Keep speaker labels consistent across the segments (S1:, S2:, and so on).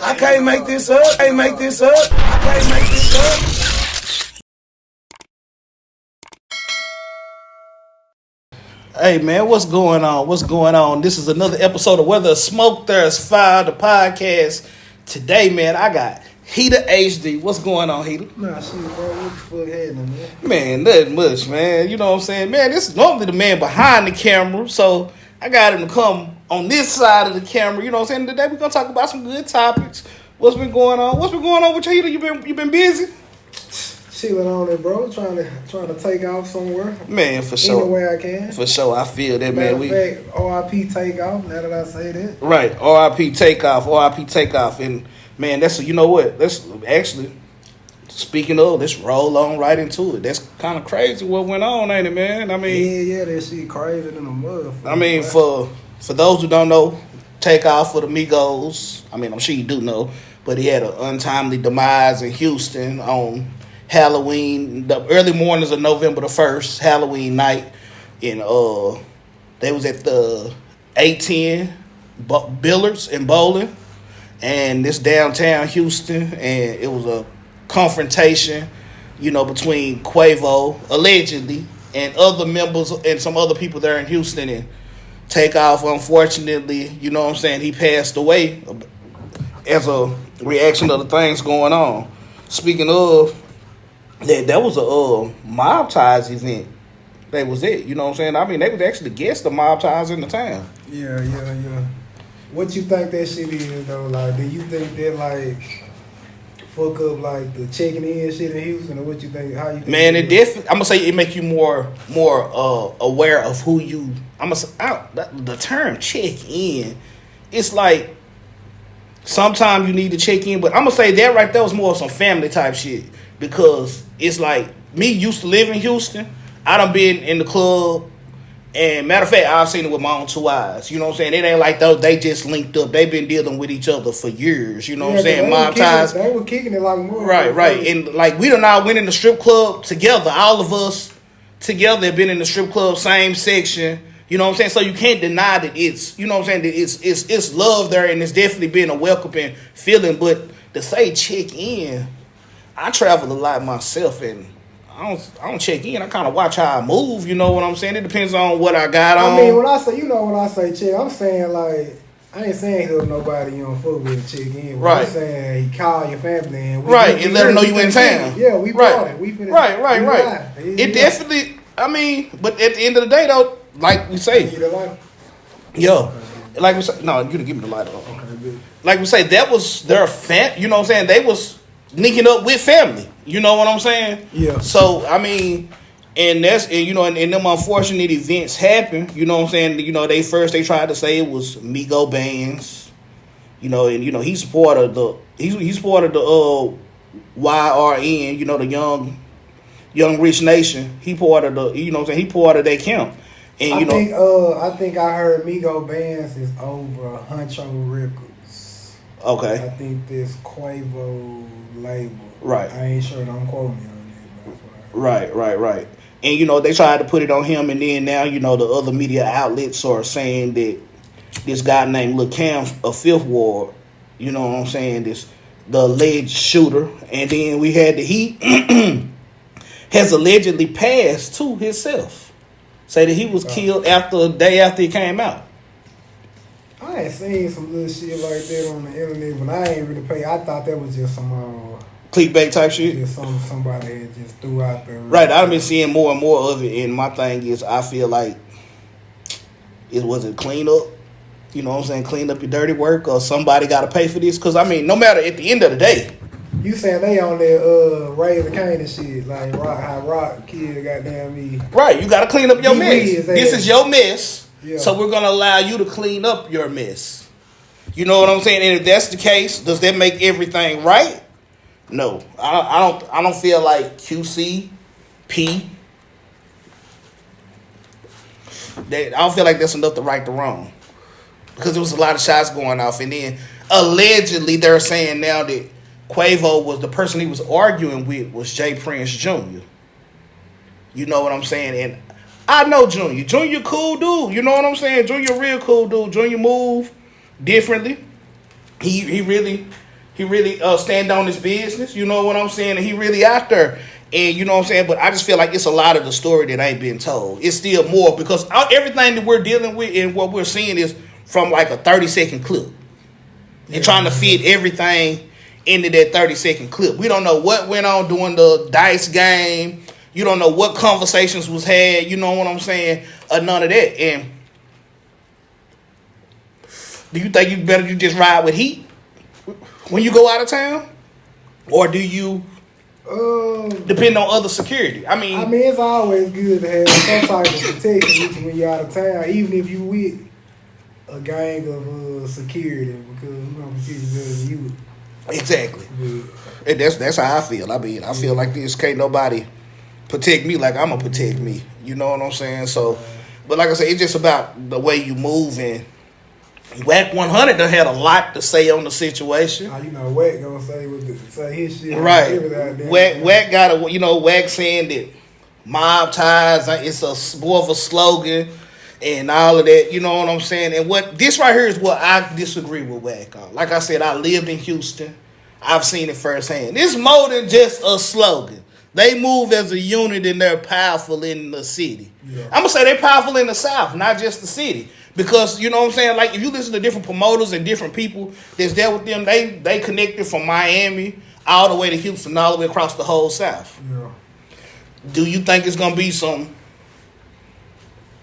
S1: I can't make this up. I can't make this up. I can't make this up.
S2: Hey man, what's going on? What's going on? This is another episode of Whether Smoke There's Fire, the podcast. Today, man, I got Heata HD. What's going on, Heata?
S3: Nah, shit, bro. What the fuck happening, man?
S2: Man, nothing much, man. You know what I'm saying? Man, this is normally the man behind the camera, so I got him to come on this side of the camera. You know what I'm saying? Today we're gonna talk about some good topics. What's been going on? What's been going on with you, Heata? You been busy?
S3: Chilling on it, bro. Trying to take off somewhere.
S2: Man, for sure.
S3: Any way I can.
S2: For sure, I feel that, man.
S3: Matter of fact, RIP TakeOff. Now that I say that.
S2: Right, RIP TakeOff, and man, that's, you know what? Let's actually, speaking of, let's roll on right into it. That's kind of crazy what went on, ain't it, man? I mean,
S3: yeah, that shit crazy than a motherfucker.
S2: I mean, for those who don't know, TakeOff for the Migos. I mean, I'm sure you do know, but he had an untimely demise in Houston on Halloween, the early mornings of November the 1st, Halloween night, and they was at the 810 Billards in Bowling, and this downtown Houston, and it was a confrontation, you know, between Quavo, allegedly, and other members and some other people there in Houston, and TakeOff, unfortunately, you know what I'm saying, he passed away as a reaction to the things going on. Speaking of, that was a mob ties event. That was it. You know what I'm saying? I mean, they was actually guests of mob ties in the town.
S3: Yeah. What you think that shit is, though? Like, do you think that, like, fuck up, like, the checking in shit in Houston? Or what you think? How you think?
S2: Man, it definitely, I'm going to say it make you more aware of who you, the term check in, it's like, sometimes you need to check in, but I'm going to say that right there was more some family type shit. Because it's like, me used to live in Houston. I done been in the club. And matter of fact, I've seen it with my own two eyes. You know what I'm saying? It ain't like they just linked up. They've been dealing with each other for years. You know what I'm saying? Mob ties.
S3: They were kicking it like more.
S2: Right. And like, we done all went in the strip club together. All of us together have been in the strip club, same section. You know what I'm saying? So you can't deny that it's, you know what I'm saying, that it's love there, and it's definitely been a welcoming feeling. But to say check in, I travel a lot myself, and I don't check in. I kind of watch how I move. You know what I'm saying? It depends on what I got on.
S3: I mean, when I say check, I'm saying, like, I ain't saying he nobody you don't fuck with check in.
S2: Right.
S3: I'm saying he call your family and
S2: and let them know you in town.
S3: Yeah, we brought it. We finna.
S2: Right. It definitely. I mean, but at the end of the day, though, like we say, like we say, no, you didn't give me the light. Okay, like we say, that was their you know what I'm saying? They was linking up with family. You know what I'm saying?
S3: Yeah.
S2: So, I mean, and that's, and, you know, and them unfortunate events happen. You know what I'm saying? You know, they tried to say it was Migo bands. You know, and, you know, he's part of the YRN, you know, the Young Rich Nation. He part of the, you know what I'm saying? He part of that camp. And,
S3: I think I heard Migo bands is over Huncho Records.
S2: Okay.
S3: I think this Quavo label.
S2: Right.
S3: I ain't sure, don't quote me on it, but that's what I heard.
S2: Right. And, you know, they tried to put it on him, and then now, you know, the other media outlets are saying that this guy named Lil Cam of Fifth Ward, you know what I'm saying, the alleged shooter, and then we had the Heat has allegedly passed to himself. Say that he was killed a day after he came out.
S3: I ain't seen some little shit like that on the internet, but I ain't really pay. I thought that was just some
S2: clickbait type shit.
S3: Just somebody had just threw out there.
S2: Right, I've been seeing more and more of it, and my thing is, I feel like it wasn't clean up. You know what I'm saying? Clean up your dirty work, or somebody got to pay for this. Because, I mean, no matter, at the end of the day.
S3: You saying they on there raising Cain and shit, like how Rock kid goddamn me.
S2: Right, you got to clean up your mess. This is your mess. Yeah. So we're going to allow you to clean up your mess. You know what I'm saying? And if that's the case, does that make everything right? No. I don't feel like QC, P. I don't feel like that's enough to right the wrong. Because there was a lot of shots going off. And then allegedly they're saying now that Quavo was the person he was arguing with was Jay Prince Jr. You know what I'm saying? And I know Junior. Junior cool dude. You know what I'm saying? Junior real cool dude. Junior move differently. He really, He really stand on his business. You know what I'm saying? And he really out there. And you know what I'm saying? But I just feel like it's a lot of the story that ain't been told. It's still more because everything that we're dealing with and what we're seeing is from like a 30-second clip. And trying to fit everything into that 30-second clip. We don't know what went on during the dice game. You don't know what conversations was had. You know what I'm saying? None of that. And do you think you better just ride with heat when you go out of town? Or do you depend on other security? I mean,
S3: it's always good to have some type of protection when you're out of town, even if you with a gang of security, because we're gonna protect you better than you.
S2: Exactly. And that's how I feel. I mean, I feel like this can't nobody protect me like I'm gonna protect me. You know what I'm saying? So, but like I said, it's just about the way you move. And Wack 100 done had a lot to say on the situation.
S3: You know, Wack gonna say his shit.
S2: Right. Wack got Wack saying that mob ties, it's more of a slogan and all of that. You know what I'm saying? And what this right here is what I disagree with Wack on. Like I said, I lived in Houston. I've seen it firsthand. It's more than just a slogan. They move as a unit and they're powerful in the city. Yeah. I'm going to say they're powerful in the South, not just the city. Because, you know what I'm saying, like if you listen to different promoters and different people that's dealt with them, they connected from Miami all the way to Houston, all the way across the whole South. Yeah. Do you think it's going to be some,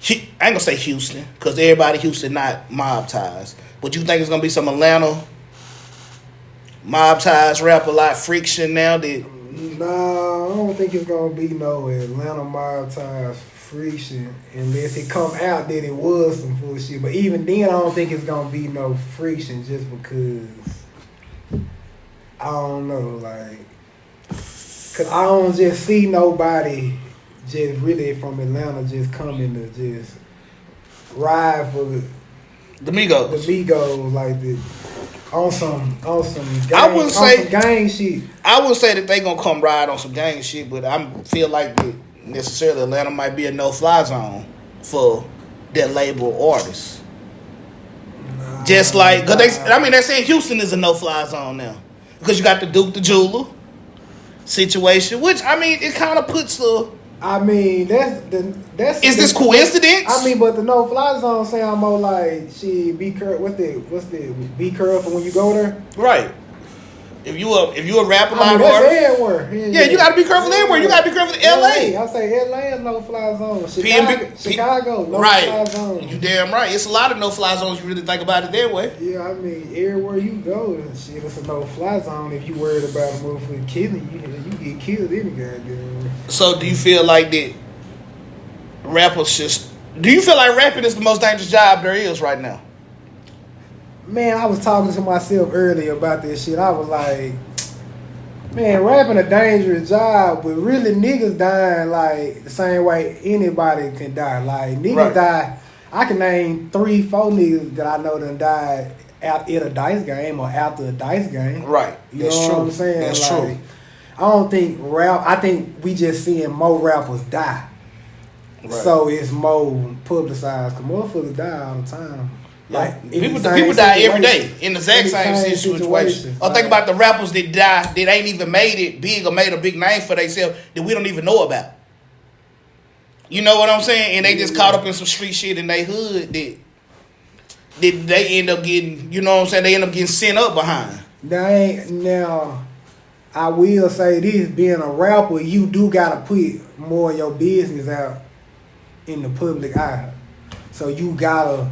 S2: I ain't going to say Houston, because everybody in Houston not mob ties, but you think it's going to be some Atlanta mob ties, rap a lot friction now that...
S3: Nah, I don't think it's gonna be no Atlanta mob ties friction unless it come out that it was some bullshit. But even then, I don't think it's gonna be no friction just because I don't know, like, cause I don't just see nobody just really from Atlanta just coming to just ride for
S2: the Migos.
S3: The Migos like this. On some gang shit.
S2: I wouldn't say that they gonna come ride on some gang shit, but I feel like that necessarily Atlanta might be a no-fly zone for that label artists. Just like, cause they're saying Houston is a no-fly zone now because you got the Duke the Jeweler situation, which it kind of puts the.
S3: That's.
S2: Is this coincidence?
S3: But the no-fly zone sound more like be careful. What's the be careful when you go there?
S2: Right. If you a rapper,
S3: that's everywhere.
S2: Yeah, you gotta be careful everywhere. You gotta be careful in L.A.
S3: I say L.A. is no-fly zone. Chicago no-fly zone.
S2: You damn right. It's a lot of no-fly zones. You really think about it that way.
S3: Yeah, everywhere you go, shit, it's a no-fly zone. If you worried about a motherfucker killing you, you get killed any goddamn.
S2: So do you feel like that rappers do you feel like rapping is the most dangerous job there is right now?
S3: Man, I was talking to myself earlier about this shit. I was like, man, rapping a dangerous job, but really niggas dying like the same way anybody can die. Like niggas die. I can name 3-4 niggas that I know done died at a dice game or after a dice game.
S2: Right.
S3: You know what I'm saying?
S2: That's true.
S3: I don't think I think we just seeing more rappers die. Right. So it's more publicized. Cause motherfuckers die all the time. Like
S2: people die every day in the exact same situation. Or think about the rappers that die that ain't even made it big or made a big name for themselves that we don't even know about. You know what I'm saying? And they just caught up in some street shit in their hood that they end up getting, you know what I'm saying? They end up getting sent up behind.
S3: Now, I will say this: being a rapper, you do gotta put more of your business out in the public eye. So you gotta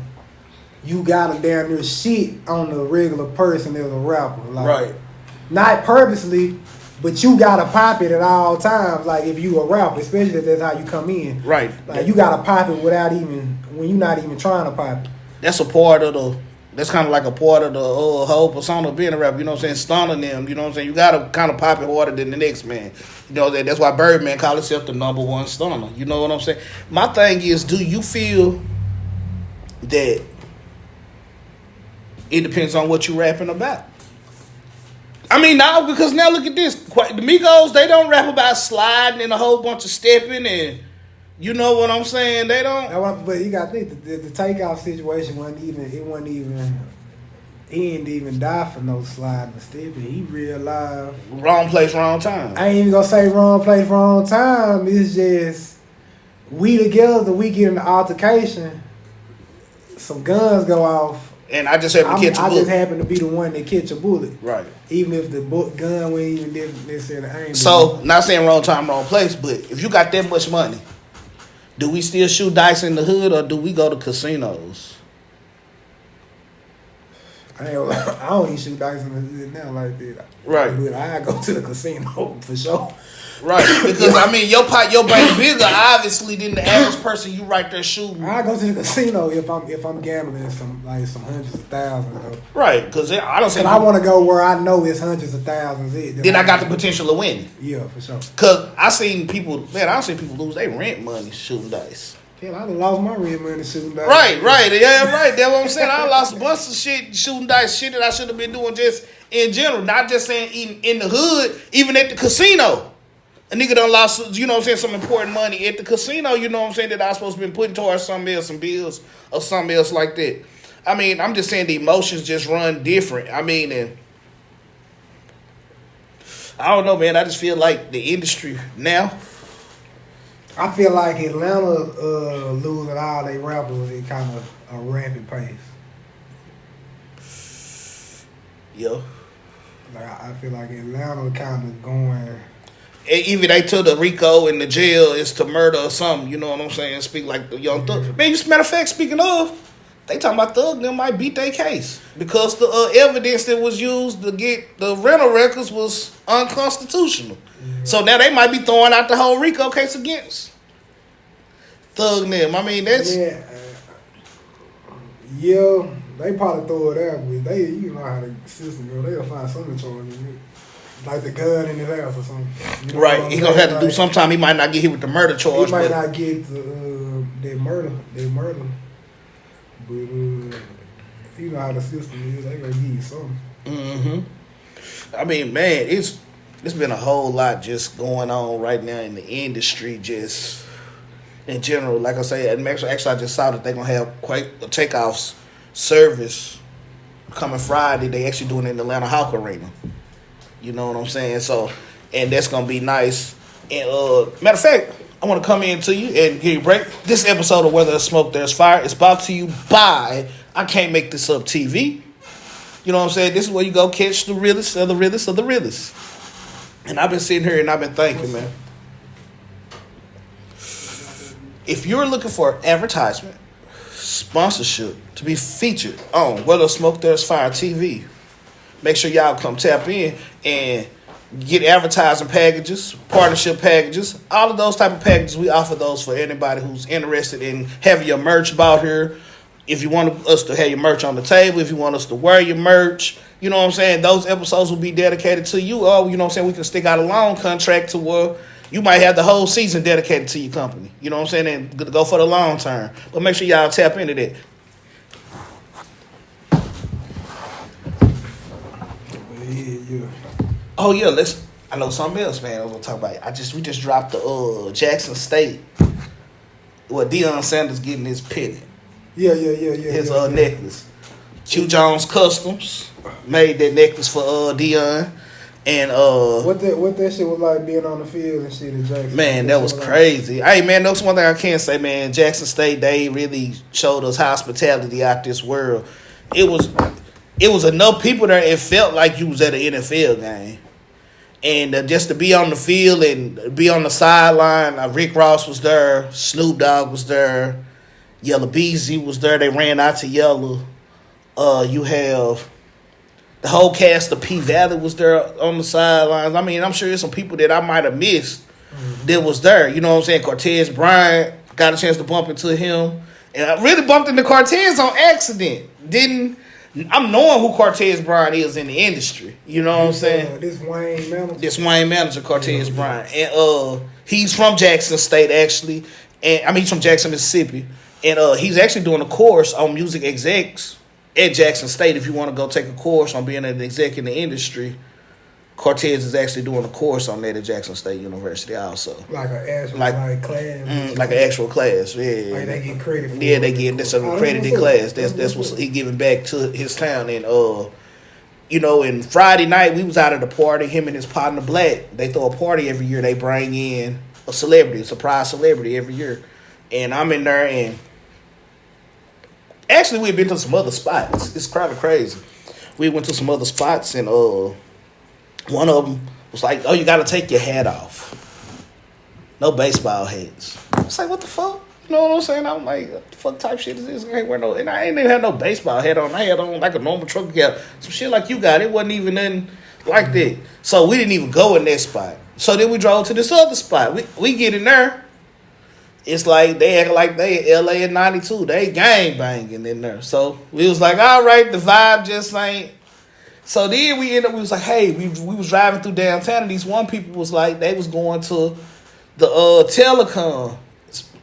S3: damn near shit on the regular person as a rapper. Like,
S2: right.
S3: Not purposely, but you gotta pop it at all times. Like if you a rapper, especially if that's how you come in.
S2: Right.
S3: Like you gotta pop it when you're not even trying to pop it.
S2: That's that's kind of like a part of the whole persona of being a rapper, you know what I'm saying? Stunning them, you know what I'm saying? You gotta kind of pop it harder than the next man. You know, that's why Birdman called himself the #1 stunner. You know what I'm saying? My thing is, do you feel that it depends on what you're rapping about? Because now look at this. The Migos, they don't rap about sliding and a whole bunch of stepping and you know what I'm saying? They don't.
S3: But you got to think the TakeOff situation wasn't even he ain't even die for no sliding or stepping. He realized
S2: Wrong place, wrong time.
S3: I ain't even gonna say wrong place, wrong time. It's just we together, we get in the altercation, some guns go off.
S2: And I just happen to catch a bullet.
S3: I just happen to be the one that catch a bullet.
S2: Right.
S3: Even if the gun wasn't even necessarily aimed.
S2: So, not saying wrong time, wrong place, but if you got that much money, do we still shoot dice in the hood or do we go to casinos?
S3: I don't even shoot dice in the hood now like that.
S2: Right.
S3: But I go to the casino for sure.
S2: Right, because I mean, your bank bigger obviously than the average person you right there shooting.
S3: I go to the casino if I'm gambling some hundreds of thousands though.
S2: Right, because I don't say.
S3: I want to go where I know it's hundreds of thousands.
S2: Then I got the potential of winning.
S3: Yeah, for sure.
S2: Cause I seen people lose their rent money shooting dice.
S3: Hell, I done lost my rent money shooting dice.
S2: Right, yeah, right. That's what I'm saying. I lost a bunch of shit shooting dice, shit that I should have been doing just in general, not just saying even in the hood, even at the casino. A nigga done lost, you know what I'm saying, some important money at the casino, you know what I'm saying, that I was supposed to be putting towards something else, some bills or something else like that. I mean, I'm just saying the emotions just run different. I mean, and I don't know, man. I just feel like the industry now.
S3: I feel like Atlanta losing all their rappers at kind of a rapid pace.
S2: Yo.
S3: Like I feel like Atlanta kind of going.
S2: Even they took the Rico in the jail is to murder or something, you know what I'm saying? Speak like the young thug. Man, matter of fact, speaking of, they talking about Thug them might beat their case because the evidence that was used to get the rental records was unconstitutional. Yeah. So now they might be throwing out the whole Rico case against Thug them. I mean, that's
S3: yeah. They probably throw it out, but you know how the system go. They'll find something to charge him. Like the gun in his house or something. You know
S2: right. He gonna have to do sometime. He might not get hit with the murder charge.
S3: He might not get that murder. But you know how the system is. They gonna give you something. Mm-hmm.
S2: I mean, man, it's been a whole lot just going on right now in the industry, just in general. Like I say, actually, I just saw that they're gonna have quite a TakeOff's service coming Friday. They actually doing it in the Atlanta Hawk Arena. You know what I'm saying? So, and that's going to be nice. And matter of fact, I want to come in to you and give you a break. This episode of Whether There's Smoke, There's Fire is brought to you by I Can't Make This Up TV. You know what I'm saying? This is where you go catch the realest of the realest of the realest. And I've been sitting here and I've been thinking, man. If you're looking for advertisement, sponsorship to be featured on Whether There's Smoke, There's Fire TV, make sure y'all come tap in and get advertising packages, partnership packages, all of those type of packages. We offer those for anybody who's interested in having your merch bought here. If you want us to have your merch on the table, if you want us to wear your merch, you know what I'm saying, those episodes will be dedicated to you. Or, you know what I'm saying, we can stick out a long contract to where you might have the whole season dedicated to your company. You know what I'm saying, and go for the long term. But make sure y'all tap into that.
S3: Yeah.
S2: Oh yeah, I know something else, man. I was gonna talk about. We just dropped the Jackson State. Well, Deion Sanders getting his pennant.
S3: Yeah.
S2: His necklace. Q Jones Customs made that necklace for Deion. And
S3: what that shit was like being on the field and shit in Jackson.
S2: Man, that was crazy. Hey man, that's one thing I can say, man. Jackson State, they really showed us hospitality out this world. It was enough people there. It felt like you was at an NFL game. And just to be on the field and be on the sideline, Rick Ross was there, Snoop Dogg was there, Yella Beezy was there. They ran out to Yella. You have the whole cast of P Valley was there on the sidelines. I mean, I'm sure there's some people that I might have missed that was there. You know what I'm saying? Cortez, Bryant, got a chance to bump into him. And I really bumped into Cortez on accident. I'm knowing who Cortez Bryant is in the industry. You know what I'm saying?
S3: This
S2: Wayne manager, Cortez Bryant. And he's from Jackson State, actually. And I mean, he's from Jackson, Mississippi. And he's actually doing a course on music execs at Jackson State. If you want to go take a course on being an exec in the industry, Cortez is actually doing a course on that at Jackson State University also.
S3: Like an actual like class.
S2: Like an actual class, yeah.
S3: Like they get credit for it.
S2: Yeah, they get that's an accredited class. That's what he giving back to his town. And and Friday night we was out at the party. Him and his partner Black. They throw a party every year. They bring in a celebrity, a surprise celebrity every year. And I'm in there, and actually we've been to some other spots. It's kind of crazy. We went to some other spots, and one of them was like, "Oh, you got to take your hat off. No baseball hats." I was like, "What the fuck?" You know what I'm saying? I'm like, "What the fuck type shit is this?" I ain't wear no, and I ain't even had no baseball hat on. I had on like a normal trucker cap, some shit like you got. It wasn't even nothing like that. So we didn't even go in that spot. So then we drove to this other spot. We get in there. It's like they act like they in LA in '92. They gang banging in there. So we was like, all right, the vibe just ain't. So then we was like, hey, we was driving through downtown, and these one people was like, they was going to the telecom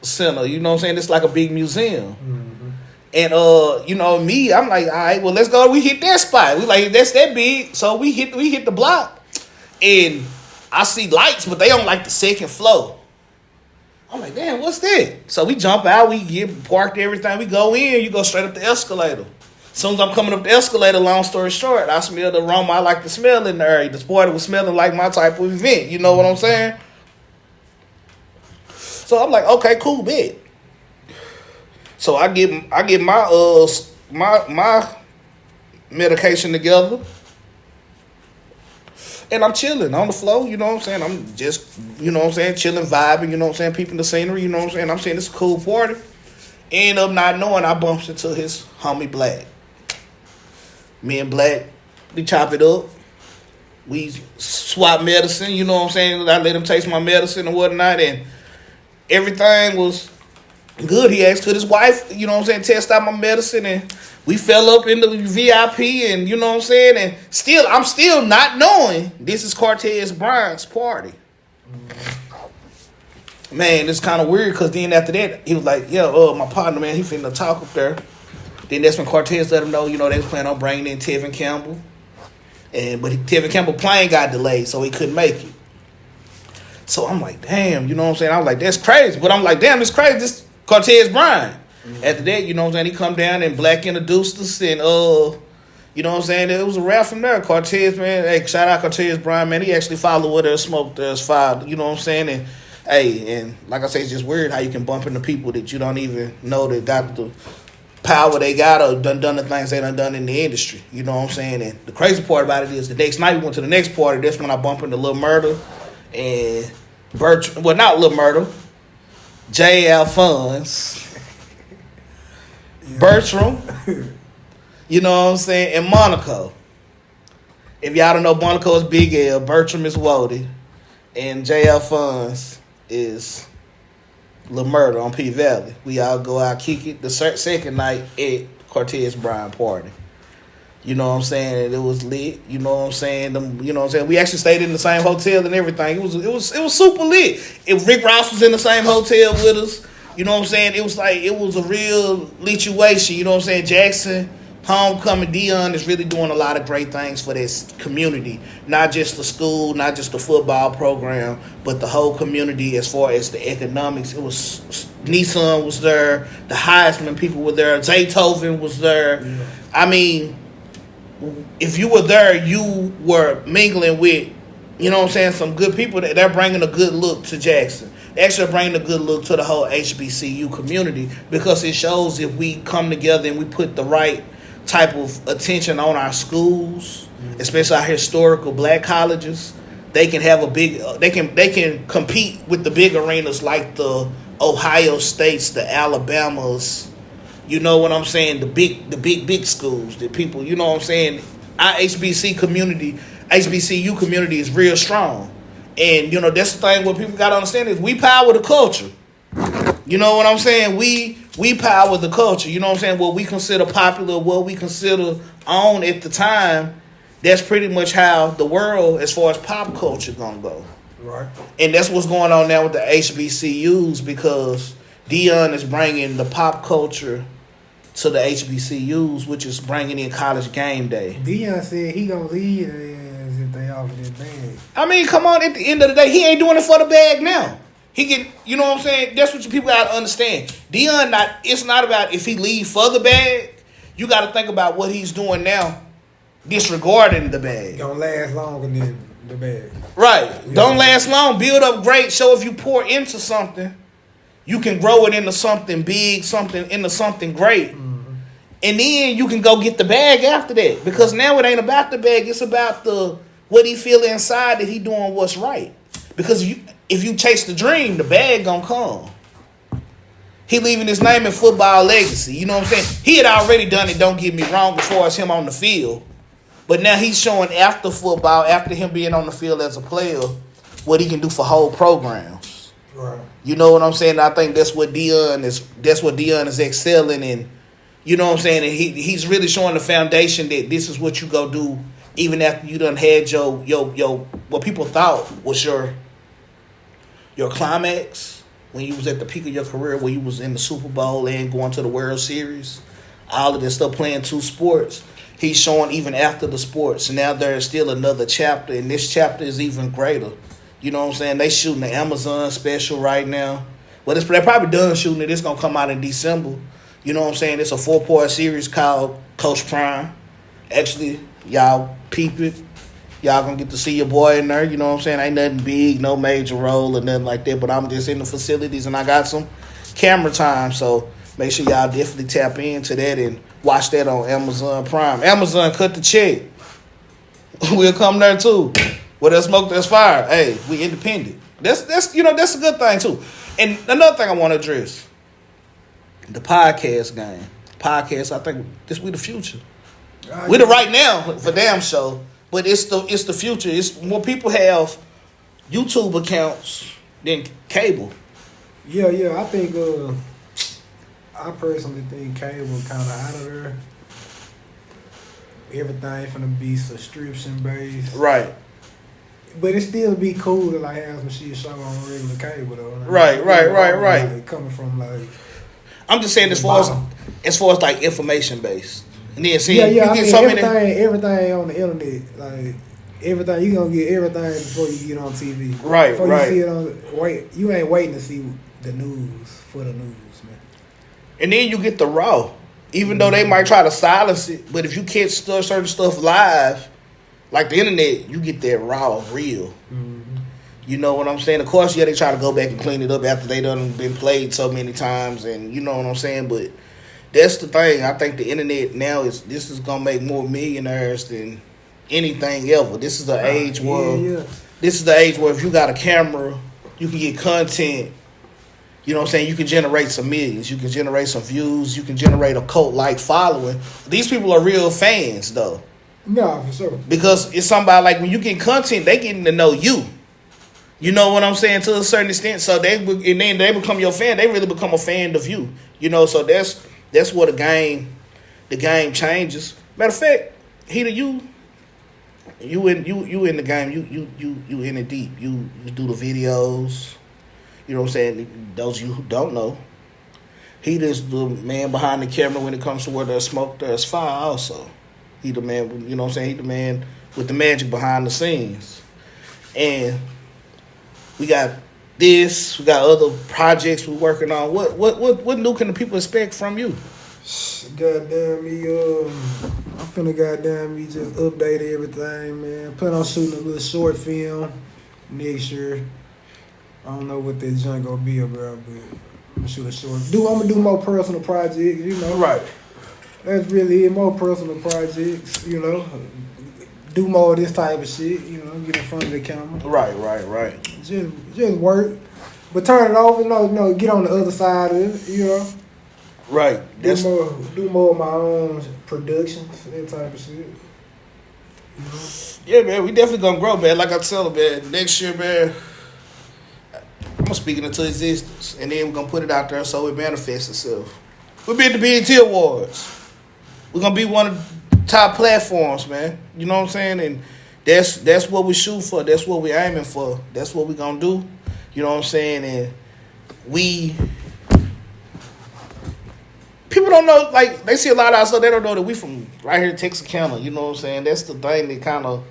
S2: center. You know what I'm saying? It's like a big museum. Mm-hmm. And me, I'm like, all right, well, let's go. We hit that spot. We like, that's that big. So we hit the block, and I see lights, but they on like the second floor. I'm like, damn, what's that? So we jump out, we get parked everything. We go in, you go straight up the escalator. As soon as I'm coming up the escalator, long story short, I smell the aroma I like to smell in the area. This party was smelling like my type of event. You know what I'm saying? So I'm like, okay, cool, bet. So I get my medication together. And I'm chilling on the floor, you know what I'm saying? I'm just, you know what I'm saying, chilling, vibing, you know what I'm saying, peeping the scenery, you know what I'm saying? I'm saying it's a cool party. End up not knowing, I bumped into his homie Black. Me and Black, we chop it up. We swap medicine, you know what I'm saying? I let him taste my medicine and whatnot, and everything was good. He asked, could his wife, you know what I'm saying, test out my medicine, and we fell up into the VIP, and you know what I'm saying, and I'm still not knowing this is Cortez Bryant's party. Man, it's kind of weird, because then after that, he was like, yeah, my partner, man, he finna talk up there. Then that's when Cortez let him know, you know, they was planning on bringing in Tevin Campbell. But Tevin Campbell plane got delayed, so he couldn't make it. So I'm like, damn, you know what I'm saying? I was like, that's crazy. But I'm like, damn, it's crazy. This Cortez Bryant. Mm-hmm. After that, you know what I'm saying, he come down and Black introduced us, and you know what I'm saying, it was a wrap from there. Cortez, man, hey, shout out Cortez Bryant, man. He actually followed with us, smoked us, filed, you know what I'm saying? And hey, and like I say, it's just weird how you can bump into people that you don't even know that got the power they got or done the things they done in the industry. You know what I'm saying? And the crazy part about it is the next night we went to the next party. That's when I bumped into Lil Murder and Bertram. Well, not Lil Murder. J. Alphonse. Bertram. You know what I'm saying? And Monaco. If y'all don't know, Monaco is Big L. Bertram is Wody. And J. Alphonse is Lil Murder on P Valley. We all go out, kick it the second night at Cortez Bryant party. You know what I'm saying? And it was lit. You know what I'm saying? You know what I'm saying? We actually stayed in the same hotel and everything. It was super lit. If Rick Ross was in the same hotel with us, you know what I'm saying? It was like, it was a real lituation. You know what I'm saying? Jackson, Homecoming, Dion is really doing a lot of great things for this community. Not just the school, not just the football program, but the whole community as far as the economics. It was, Nissan was there, the Heisman people were there, Zaytoven was there. Yeah. I mean, if you were there, you were mingling with, you know what I'm saying, some good people. They're bringing a good look to Jackson. They're actually bringing a good look to the whole HBCU community, because it shows if we come together and we put the right type of attention on our schools, especially our historical black colleges, they can have a big, they can compete with the big arenas like the Ohio States, the Alabamas, you know what I'm saying, the big schools, the people, you know what I'm saying. Our HBCU community is real strong. And, you know, that's the thing what people got to understand is we power the culture. You know what I'm saying? We power the culture. You know what I'm saying? What we consider popular, what we consider on at the time, that's pretty much how the world, as far as pop culture, gonna go. Right. And that's what's going on now with the HBCUs, because Dion is bringing the pop culture to the HBCUs, which is bringing in College Game Day.
S3: Dion said he gonna lead as if anything off of this bag.
S2: I mean, come on, at the end of the day, he ain't doing it for the bag now. He get, you know what I'm saying? That's what you people gotta understand. Deion, it's not about if he leave for the bag. You gotta think about what he's doing now, disregarding the bag.
S3: Don't last longer than the bag.
S2: Right.
S3: Yeah.
S2: Don't last long. Build up great. So if you pour into something, you can grow it into something big, into something great. Mm-hmm. And then you can go get the bag after that. Because now it ain't about the bag. It's about what he feel inside that he doing what's right. Because if you chase the dream, the bag gonna come. He leaving his name in football legacy. You know what I'm saying? He had already done it, don't get me wrong, as far as him on the field. But now he's showing after football, after him being on the field as a player, what he can do for whole programs.
S3: Right.
S2: You know what I'm saying? I think that's what Deion is excelling in. You know what I'm saying? And he's really showing the foundation that this is what you go do even after you done had your what people thought was your climax when you was at the peak of your career, where you was in the Super Bowl and going to the World Series, all of this stuff, playing 2 sports. He's showing even after the sports. Now there is still another chapter, and this chapter is even greater. You know what I'm saying? They shooting the Amazon special right now. Well, they're probably done shooting it. It's going to come out in December. You know what I'm saying? It's a 4-part series called Coach Prime. Actually, y'all peep it. Y'all going to get to see your boy in there. You know what I'm saying? Ain't nothing big, no major role or nothing like that. But I'm just in the facilities, and I got some camera time. So make sure y'all definitely tap into that and watch that on Amazon Prime. Amazon, cut the check. We'll come there too. Where there's smoke, there's fire. Hey, we independent. That's a good thing too. And another thing I want to address, the podcast game. Podcast, I think we the future. We the right now for damn show, but it's the future. It's more people have YouTube accounts than cable.
S3: Yeah. I think I personally think cable kind of out of there. Everything finna be subscription based,
S2: right?
S3: But it still be cool to like have some shit show on regular cable though.
S2: Right.
S3: Like, coming from like,
S2: I'm just saying as far as like information based, and then see
S3: everything on the internet, like everything you gonna get everything before you get on TV.
S2: Right,
S3: before
S2: right.
S3: You see it you ain't waiting to see the news for the news, man.
S2: And then you get the raw, even though they might try to silence it. But if you catch certain stuff live, like the internet, you get that raw, real. Mm-hmm. You know what I'm saying? Of course, yeah, they try to go back and clean it up after they done been played so many times, and you know what I'm saying? But that's the thing. I think the internet now this is gonna make more millionaires than anything ever. This is the age where this is the age where if you got a camera, you can get content. You know what I'm saying? You can generate some millions. You can generate some views. You can generate a cult-like following. These people are real fans, though.
S3: No, for sure.
S2: Because it's somebody like when you get content, they getting to know you. You know what I'm saying? To a certain extent. So then they become your fan. They really become a fan of you. You know, so that's where the game changes. Matter of fact, Heata, you in the game. You in it deep. You do the videos. You know what I'm saying? Those of you who don't know, he is the man behind the camera when it comes to where there's smoke, there's fire also. He the man, you know what I'm saying? He the man with the magic behind the scenes. And we got this, we got other projects we're working on. What new can the people expect from you?
S3: Goddamn me, I'm finna goddamn me just update everything, man. Plan on shooting a little short film next year. I don't know what that junk gonna be about, but I'm gonna shoot a short. I'm gonna do more personal projects, you know.
S2: Right.
S3: That's really it. More personal projects, you know. Do more of this type of shit, you know. Get in front of the camera.
S2: Right.
S3: Just work, but turn it off. No, get on the other side of it, you know.
S2: Right.
S3: Do more of my own productions, that type of shit. You know?
S2: Yeah, man. We definitely gonna grow, man. Like I tell them, man. Next year, man. I'm speaking into existence, and then we're gonna put it out there so it manifests itself. We'll be at the BET Awards. We're gonna be one of the top platforms, man. You know what I'm saying? And that's what we shoot for. That's what we're aiming for. That's what we're gonna do. You know what I'm saying? And people don't know, like, they see a lot of us, so they don't know that we from right here in Texarkana. You know what I'm saying? That's the thing that kind of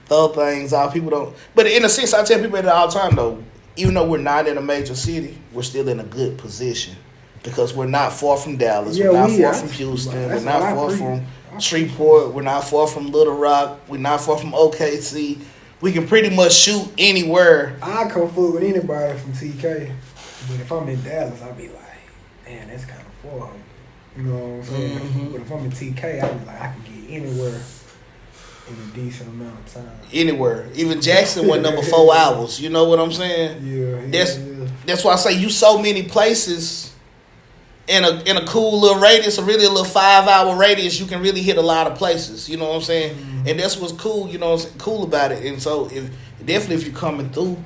S2: throw things out. People don't. But in a sense, I tell people that all the time though. Even though we're not in a major city, we're still in a good position because we're not far from Dallas.
S3: Yeah,
S2: we're not far from Houston. We're not far from Shreveport. We're not far from Little Rock. We're not far from OKC. We can pretty much shoot anywhere.
S3: I come fool with anybody from TK, but if I'm in Dallas, I'll be like, man, that's kind of far. You know what I'm saying? Mm-hmm. But if I'm in TK, I'll be like, I can get anywhere in a decent amount of time.
S2: Anywhere. Even Jackson went number 4 hours. You know what I'm saying?
S3: Yeah.
S2: That's why I say you so many places in a cool little radius, or really a little 5-hour radius, you can really hit a lot of places. You know what I'm saying? Mm-hmm. And that's what's cool, you know, cool about it. And so if you're coming through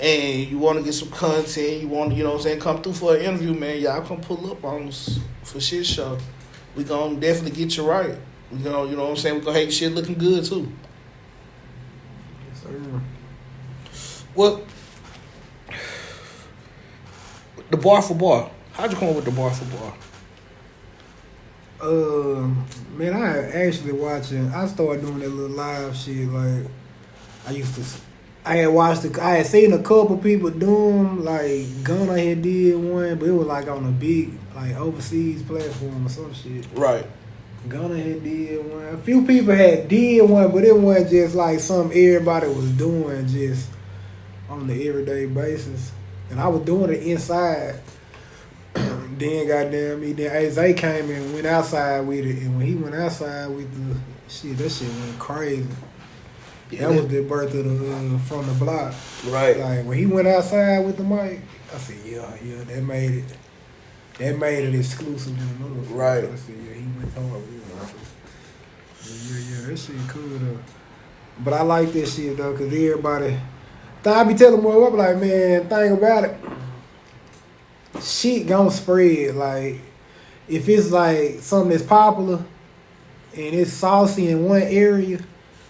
S2: and you want to get some content, you want to, you know what I'm saying, come through for an interview, man, y'all come pull up on us for shit show. We gonna definitely get you right. You know what I'm saying? We're going to have your shit looking good, too.
S3: Yes, sir.
S2: Well, the bar for bar. How'd you come up with the bar for bar?
S3: Man, I actually watching. I started doing that little live shit. Like, I had seen a couple people do them. Like, Gunna had did one, but it was like on a big, like, overseas platform or some shit.
S2: Right.
S3: Gunna had did one. A few people had did one, but it wasn't just like something everybody was doing just on the everyday basis. And I was doing it inside. Then goddamn me, then Zay came and went outside with it. And when he went outside with the shit, that shit went crazy. Yeah. That was the birth of the From the Block.
S2: Right.
S3: Like when he went outside with the mic, I said, yeah, that made it. That made it exclusive to the movie.
S2: Right.
S3: I said, yeah, he went hard. Yeah, that shit cool though. But I like this shit though, cause everybody. I be telling more up like, man, thing about it, shit gon' spread. Like, if it's like something that's popular and it's saucy in one area,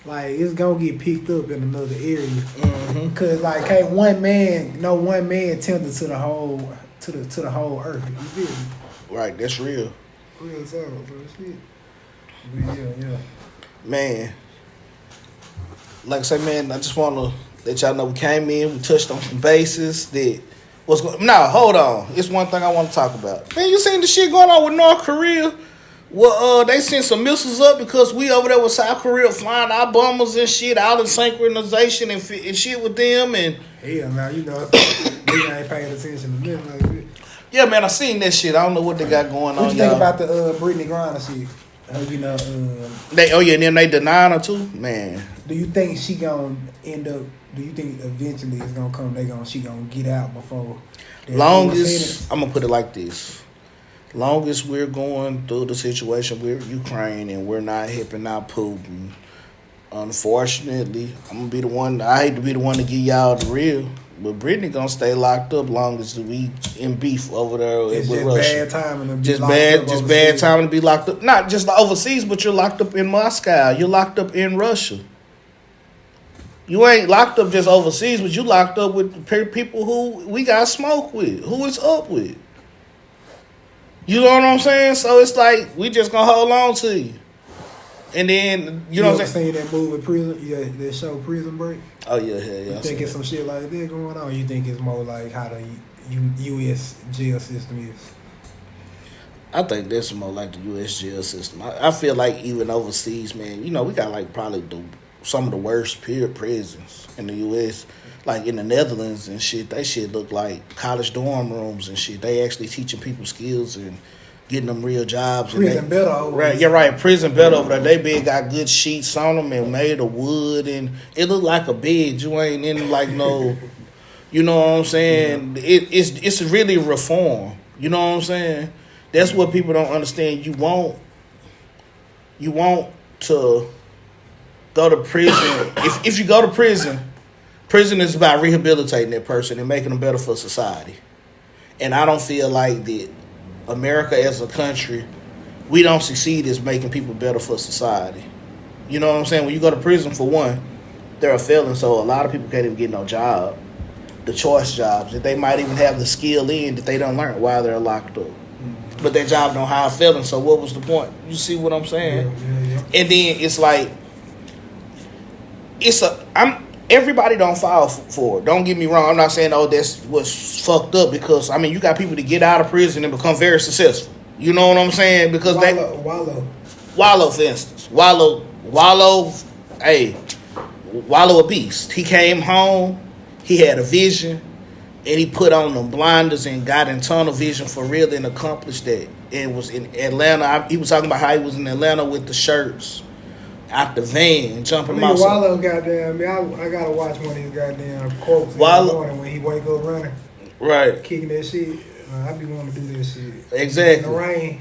S3: like it's gonna get picked up in another area. Mm-hmm. Cause like, can't one man tender to the whole to the whole earth. You feel me?
S2: Right, that's real.
S3: Real talk, bro. Shit. But yeah.
S2: Man, like I say, man, I just want to let y'all know we came in, we touched on some bases that what's going. Now, hold on, it's one thing I want to talk about. Man, you seen the shit going on with North Korea? Well, they sent some missiles up because we over there with South Korea flying our bombers and shit out in synchronization and shit with them and.
S3: Hell, now you know, nigga ain't paying attention to nothing like that.
S2: Yeah, man, I seen that shit. I don't know what they got going on.
S3: What you think about the Britney Griner shit? You know,
S2: and then they denying her too, man.
S3: Do you think she gonna end up? Do you think eventually it's gonna come? She gonna get out before?
S2: Longest, I'm gonna put it like this: longest we're going through the situation with Ukraine and we're not helping out Putin. Unfortunately, I'm gonna be the one. I hate to be the one to give y'all the real, but Brittany gonna stay locked up long as we in beef over there
S3: it's
S2: with
S3: just
S2: Russia.
S3: Bad timing to be
S2: just
S3: locked
S2: bad timing to be locked up. Not just overseas, but you're locked up in Moscow. You're locked up in Russia. You ain't locked up just overseas, but you locked up with people who we got smoke with, who it's up with. You know what I'm saying? So it's like we just gonna hold on to you. And then, you know what I'm saying?
S3: Seen that movie Prison? Yeah, that show Prison Break?
S2: Oh, yeah.
S3: You think it's some shit like that going on? Or you think it's more like how the U.S. jail system is?
S2: I think that's more like the U.S. jail system. I feel like even overseas, man, you know, we got like probably some of the worst prisons in the U.S. Like in the Netherlands and shit, they shit look like college dorm rooms and shit. They actually teaching people skills and getting them real jobs.
S3: Prison better over
S2: right, you're right. Prison better over there. They bed got good sheets on them and made of wood, and it look like a bed. You ain't in like no, you know what I'm saying? Yeah. It's really reform. You know what I'm saying? That's what people don't understand. You want to go to prison. if you go to prison is about rehabilitating that person and making them better for society. And I don't feel like that. America as a country, we don't succeed as making people better for society. You know what I'm saying? When you go to prison, for one, they're a felon, so a lot of people can't even get no job. The choice jobs that they might even have the skill in that they don't learn while they're locked up. But their job don't hire felons, so what was the point? You see what I'm saying?
S3: Yeah.
S2: And then it's like, everybody don't fall for it. Don't get me wrong. I'm not saying that's what's fucked up because I mean you got people to get out of prison and become very successful. You know what I'm saying? Because Wallo, for instance, Wallo a beast. He came home, he had a vision, and he put on them blinders and got in tunnel vision for real and accomplished that. And was in Atlanta. He was talking about how he was in Atlanta with the shirts out the van, jumping out.
S3: Wallo, goddamn, I gotta watch one of his goddamn quotes in the morning when he wake up running.
S2: Right.
S3: Kicking that shit. I be wanting to do that shit.
S2: Exactly.
S3: In the rain.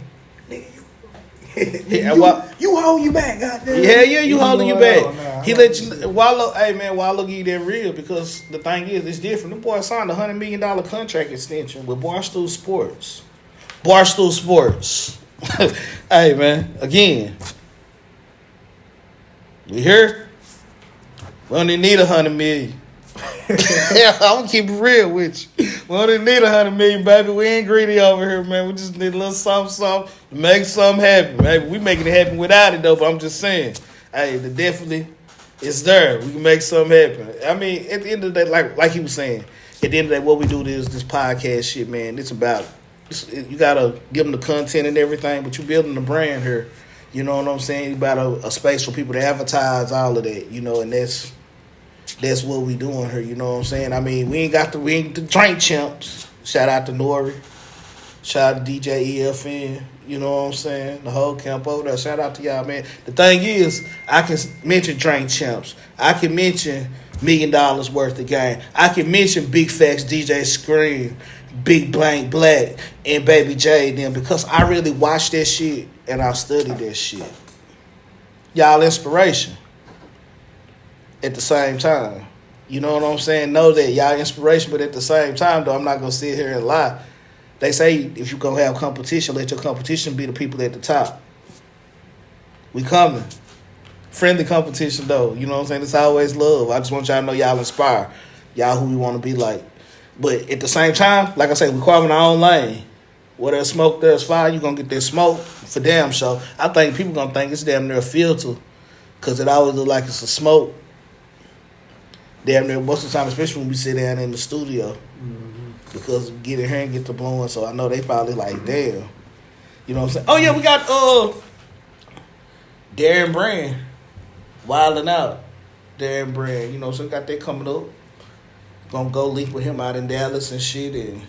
S2: You hold you back, goddamn. Yeah, you holding you back. He let you Wallo. Hey man, Wallo give you that real because the thing is, it's different. The boy signed a $100 million contract extension with Barstool Sports. Hey man, again, we here. We only need $100 million. Yeah, I'm gonna keep it real with you. We only need $100 million, baby. We ain't greedy over here, man. We just need a little something to make something happen. Maybe we making it happen without it though. But I'm just saying, hey, it's there. We can make something happen. I mean, at the end of the day, like he was saying, at the end of the day, what we do is this podcast shit, man. It's about you gotta give them the content and everything, but you building a brand here. You know what I'm saying? You about a space for people to advertise all of that. You know, and that's what we doing here, you know what I'm saying? I mean, we ain't the drink champs. Shout out to Nori. Shout out to DJ EFN. You know what I'm saying? The whole camp over there. Shout out to y'all, man. The thing is, I can mention drink champs. I can mention $1 million worth of game. I can mention Big Facts, DJ Scream, Big Blank Black, and Baby J them because I really watch that shit and I study that shit. Y'all inspiration. At the same time, you know what I'm saying? Know that y'all inspiration, but at the same time, though, I'm not gonna sit here and lie. They say if you gonna have competition, let your competition be the people at the top. We coming, friendly competition though. You know what I'm saying? It's always love. I just want y'all to know y'all inspire, y'all who we want to be like. But at the same time, like I said, we carving our own lane. Where there's smoke, there's fire. You gonna get that smoke for damn sure. I think people gonna think it's damn near a filter, cause it always look like it's a smoke. Damn near most of the time, especially when we sit down in the studio, because we get in here and get to blowing. So I know they probably like, damn, you know what I'm saying? Oh yeah, we got Darren Brand, wilding out. Darren Brand, you know, so we got that coming up. Gonna go link with him out in Dallas and shit, and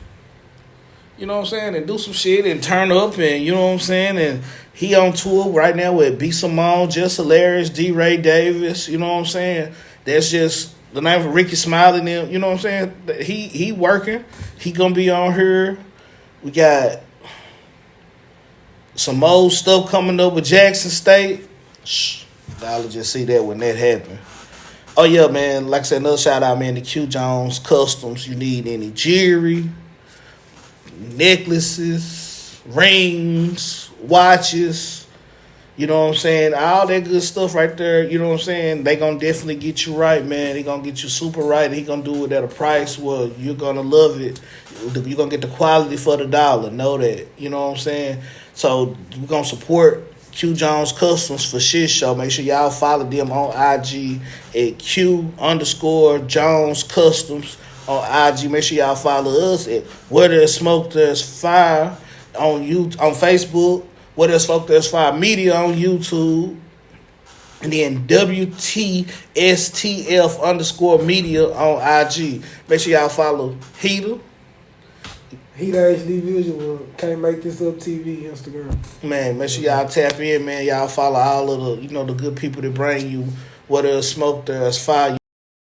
S2: you know what I'm saying, and do some shit and turn up, and you know what I'm saying, and he on tour right now with B. Simone, Just Hilarious, D. Ray Davis. You know what I'm saying? That's just the name of Ricky Smiley and them, you know what I'm saying? He working. He gonna be on here. We got some old stuff coming up with Jackson State. I'll just see that when that happen. Oh yeah, man. Like I said, another shout out, man, to Q Jones Customs. You need any jewelry, necklaces, rings, watches. You know what I'm saying? All that good stuff right there, you know what I'm saying? They gonna definitely get you right, man. They gonna get you super right. He gonna do it at a price where you're gonna love it. You're gonna get the quality for the dollar. Know that. You know what I'm saying? So we're gonna support Q Jones Customs for shit show. Make sure y'all follow them on IG at Q_Jones Customs on IG. Make sure y'all follow us at Where There's Smoke There's Fire on Facebook. What Else Folk There's Fire Media on YouTube. And then WTSTF_media on IG. Make sure y'all follow Heata.
S3: Heata HD Visual. Can't Make This Up TV Instagram.
S2: Man, make sure y'all tap in, man. Y'all follow all of the, the good people that bring you What Else Smoke There's Fire.